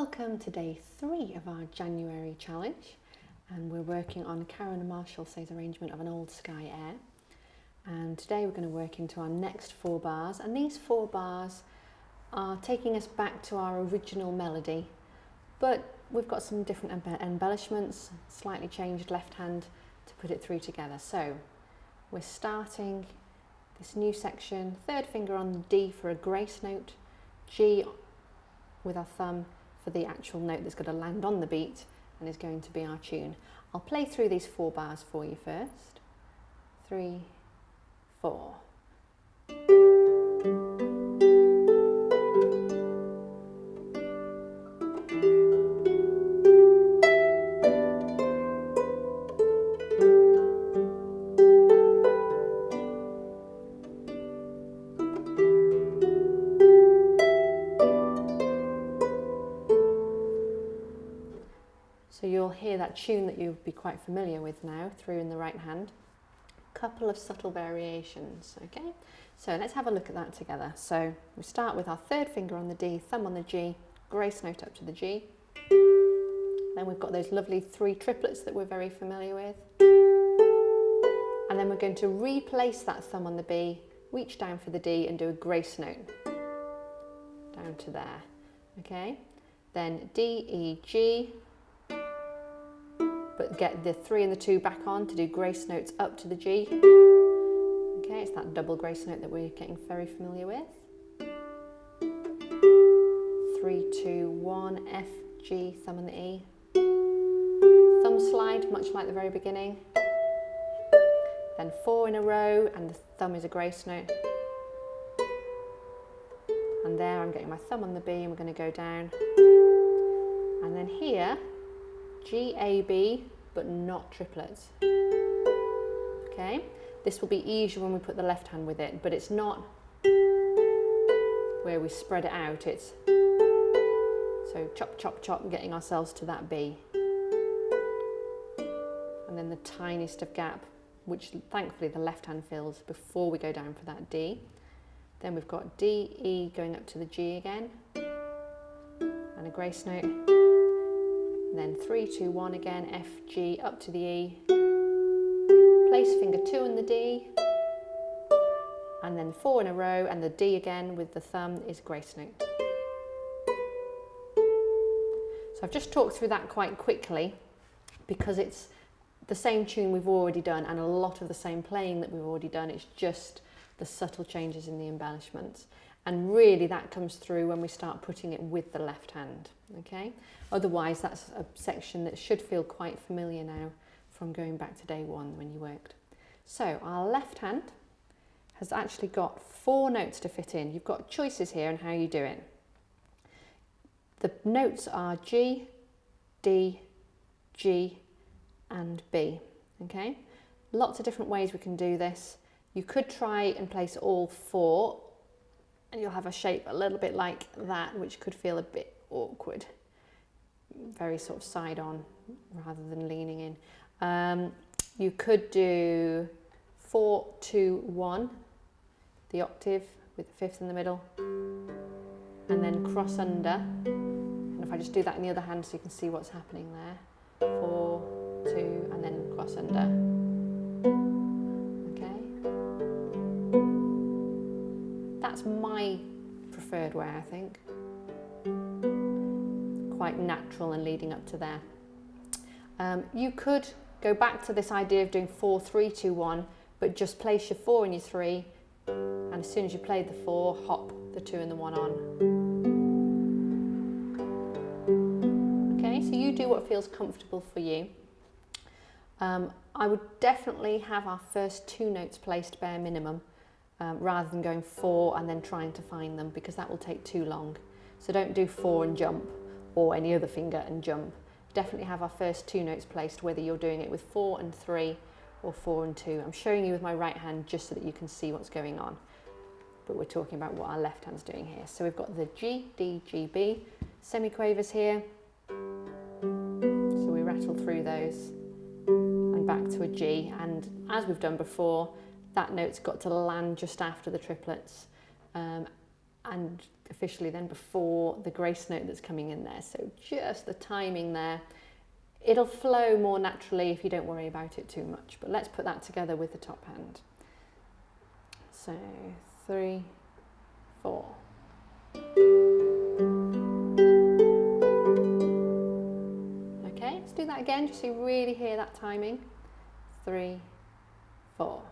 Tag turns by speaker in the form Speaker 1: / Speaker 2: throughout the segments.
Speaker 1: Welcome to day 3 of our January challenge, and we're working on Karen Marshalsay's arrangement of an old Skye air. And today we're going to work into our next 4 bars, and these 4 bars are taking us back to our original melody, but we've got some different embellishments, slightly changed left hand to put it through together. So we're starting this new section, 3rd finger on the D for a grace note, G with our thumb for the actual note that's going to land on the beat and is going to be our tune. I'll play through these 4 bars for you first. 3, 4. So you'll hear that tune that you'll be quite familiar with now through in the right hand. Couple of subtle variations, okay? So let's have a look at that together. So we start with our 3rd finger on the D, thumb on the G, grace note up to the G. Then we've got those lovely 3 triplets that we're very familiar with. And then we're going to replace that thumb on the B, reach down for the D and do a grace note down to there, okay? Then D, E, G, but get the 3 and the 2 back on to do grace notes up to the G. Okay, it's that double grace note that we're getting very familiar with. 3, 2, 1, F, G, thumb on the E. Thumb slide, much like the very beginning. Then 4 in a row, and the thumb is a grace note. And there I'm getting my thumb on the B, and we're going to go down. And then here, G, A, B, but not triplets. Okay, this will be easier when we put the left hand with it, but it's not where we spread it out. It's so chop, chop, chop, getting ourselves to that B. And then the tiniest of gap, which thankfully the left hand fills before we go down for that D. Then we've got D, E going up to the G again, and a grace note. And then 3, 2, 1 again, F, G, up to the E. Place finger 2 on the D. And then 4 in a row, and the D again with the thumb is grace note. So I've just talked through that quite quickly because it's the same tune we've already done and a lot of the same playing that we've already done. It's just the subtle changes in the embellishments. And really that comes through when we start putting it with the left hand, okay? Otherwise that's a section that should feel quite familiar now from going back to day 1 when you worked. So our left hand has actually got 4 notes to fit in. You've got choices here on how you do it. The notes are G, D, G and B, okay? Lots of different ways we can do this. You could try and place all 4 and you'll have a shape a little bit like that, which could feel a bit awkward. Very sort of side on rather than leaning in. You could do 4, 2, 1, the octave with the 5th in the middle, and then cross under. And if I just do that in the other hand so you can see what's happening there. 4, 2, and then cross under. That's my preferred way, I think. Quite natural and leading up to there. You could go back to this idea of doing 4, 3, 2, 1, but just place your 4 and your 3, and as soon as you played the 4, hop the 2 and the 1 on. Okay, so you do what feels comfortable for you. I would definitely have our first 2 notes placed bare minimum. Rather than going 4 and then trying to find them, because that will take too long. So don't do 4 and jump or any other finger and jump. Definitely have our first 2 notes placed, whether you're doing it with 4 and 3 or 4 and 2. I'm showing you with my right hand just so that you can see what's going on. But we're talking about what our left hand's doing here. So we've got the G, D, G, B, semiquavers here. So we rattle through those and back to a G. And as we've done before, that note's got to land just after the triplets. and officially then before the grace note that's coming in there. So just the timing there. It'll flow more naturally if you don't worry about it too much, but let's put that together with the top hand. So 3, 4. Okay, let's do that again just so you really hear that timing. 3, 4.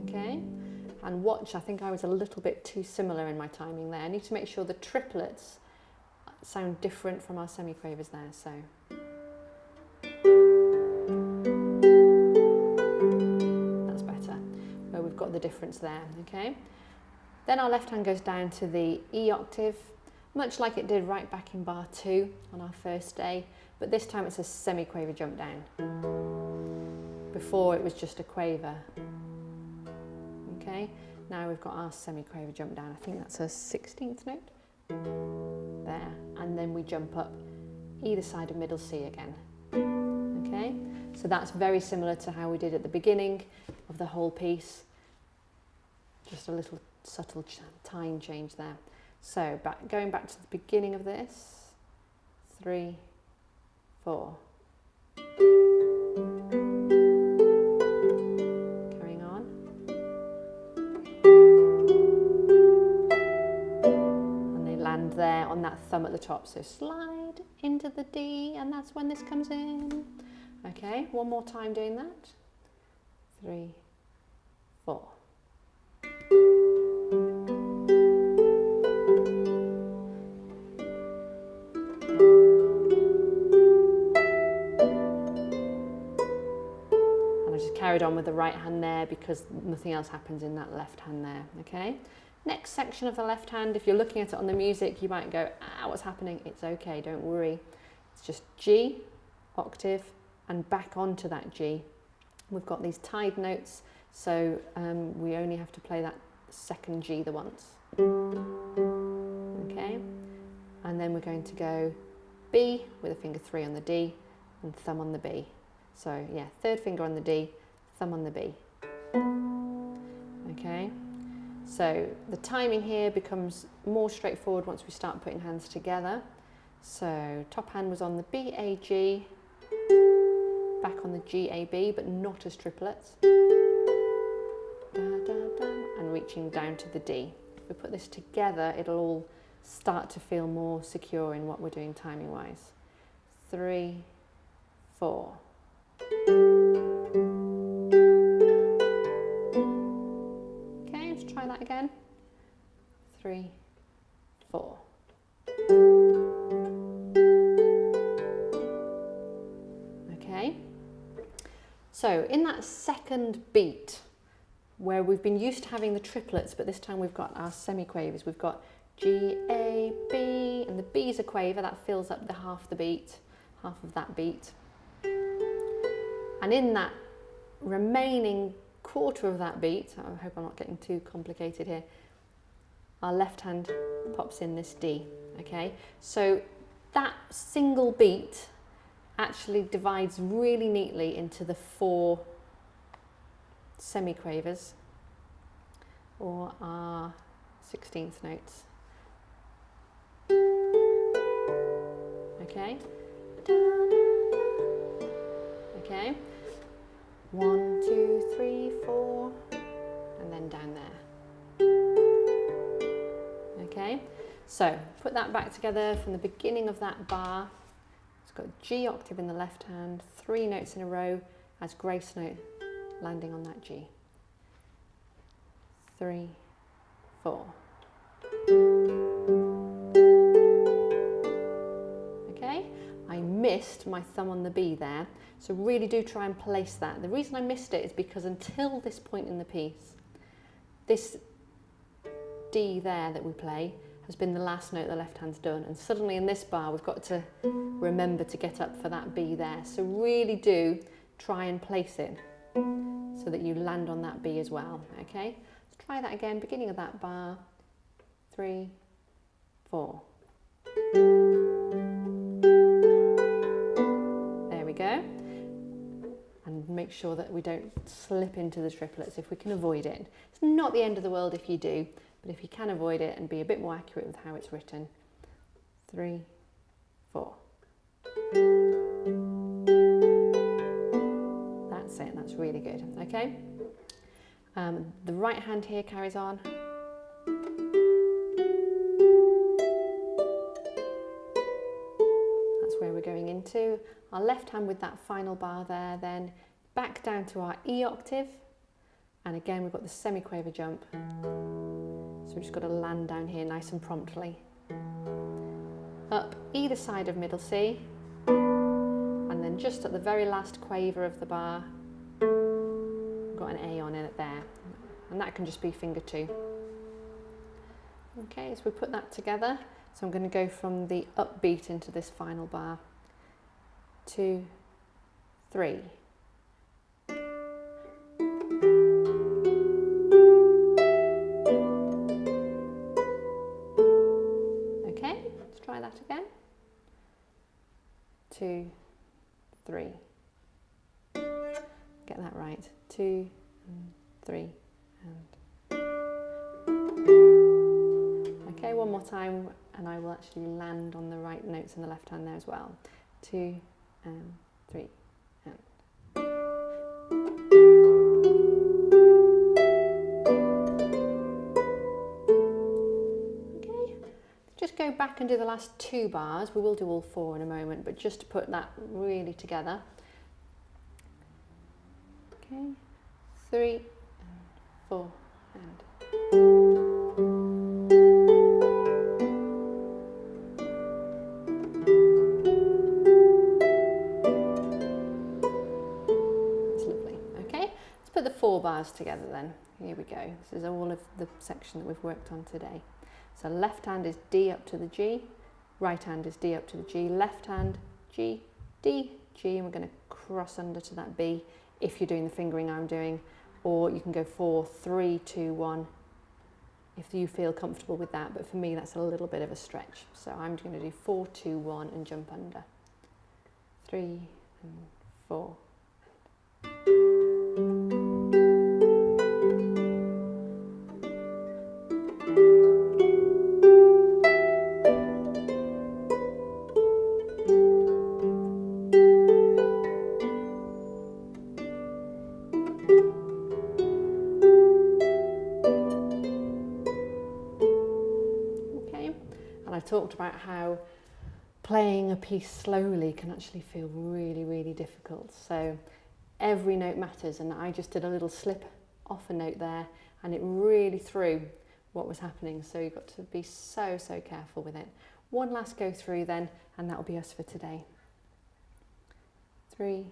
Speaker 1: Okay, and watch, I think I was a little bit too similar in my timing there. I need to make sure the triplets sound different from our semiquavers there, so. That's better, where we've got the difference there, okay? Then our left hand goes down to the E octave, much like it did right back in bar 2 on our first day, but this time it's a semiquaver jump down. Before it was just a quaver. Okay, now we've got our semiquaver jump down. I think that's a 16th note. There, and then we jump up either side of middle C again. Okay, so that's very similar to how we did at the beginning of the whole piece. Just a little subtle time change there. So going back to the beginning of this, 3, 4. Carrying on. And they land there on that thumb at the top. So slide into the D, and that's when this comes in. Okay, one more time doing that. 3, 4. Carried on with the right hand there because nothing else happens in that left hand there, okay? Next section of the left hand, if you're looking at it on the music, you might go, what's happening? It's okay, don't worry. It's just G, octave, and back onto that G. We've got these tied notes, so we only have to play that second G the once. Okay? And then we're going to go B with a finger 3 on the D and thumb on the B. So yeah, third finger on the D, thumb on the B. Okay, so the timing here becomes more straightforward once we start putting hands together. So top hand was on the B, A, G, back on the G, A, B, but not as triplets. Da, da, da, and reaching down to the D. If we put this together, it'll all start to feel more secure in what we're doing timing wise. 3, 4. Okay, let's try that again. 3, 4. Okay, so in that second beat, where we've been used to having the triplets, but this time we've got our semiquavers. We've got G, A, B, and the B's a quaver, that fills up the half of that beat. And in that remaining quarter of that beat, I hope I'm not getting too complicated here, our left hand pops in this D, okay? So that single beat actually divides really neatly into the 4 semiquavers, or our 16th notes. Okay? Okay? 1, 2, 3, 4, and then down there. Okay? So put that back together from the beginning of that bar. It's got G octave in the left hand, 3 notes in a row as grace note landing on that G. 3, 4. Okay, I missed my thumb on the B there, so really do try and place that. The reason I missed it is because until this point in the piece, this D there that we play has been the last note the left hand's done, and suddenly in this bar we've got to remember to get up for that B there. So really do try and place it so that you land on that B as well, okay? Let's try that again, beginning of that bar, 3, 4. There we go. And and make sure that we don't slip into the triplets if we can avoid it. It's not the end of the world if you do, but if you can avoid it and be a bit more accurate with how it's written. 3, 4. That's it, that's really good, okay? The right hand here carries on. Where we're going into. Our left hand with that final bar there, then back down to our E octave, and again we've got the semiquaver jump, so we've just got to land down here nice and promptly. Up either side of middle C, and then just at the very last quaver of the bar, we've got an A on it there, and that can just be finger 2. Okay, so we put that together. So I'm going to go from the upbeat into this final bar. 2, 3. Okay, let's try that again. 2, 3. Get that right. 2, 3, and okay, one more time, and I will actually land on the right notes in the left hand there as well. 2 and 3 and. Okay, just go back and do the last 2 bars. We will do all 4 in a moment, but just to put that really together. Okay, 3 and 4 and. Put the 4 bars together then. Here we go. This is all of the section that we've worked on today. So left hand is D up to the G, right hand is D up to the G, left hand G, D, G, and we're going to cross under to that B if you're doing the fingering I'm doing, or you can go 4, 3, 2, 1 if you feel comfortable with that, but for me that's a little bit of a stretch. So I'm going to do 4, 2, 1 and jump under. 3 and 4. I talked about how playing a piece slowly can actually feel really, really difficult. So every note matters, and I just did a little slip off a note there and it really threw what was happening. So you've got to be so, so careful with it. One last go through then, and that'll be us for today. 3,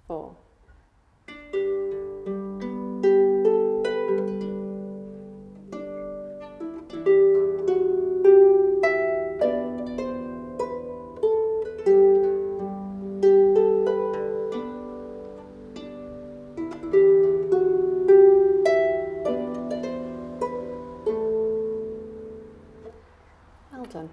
Speaker 1: 4. Well done.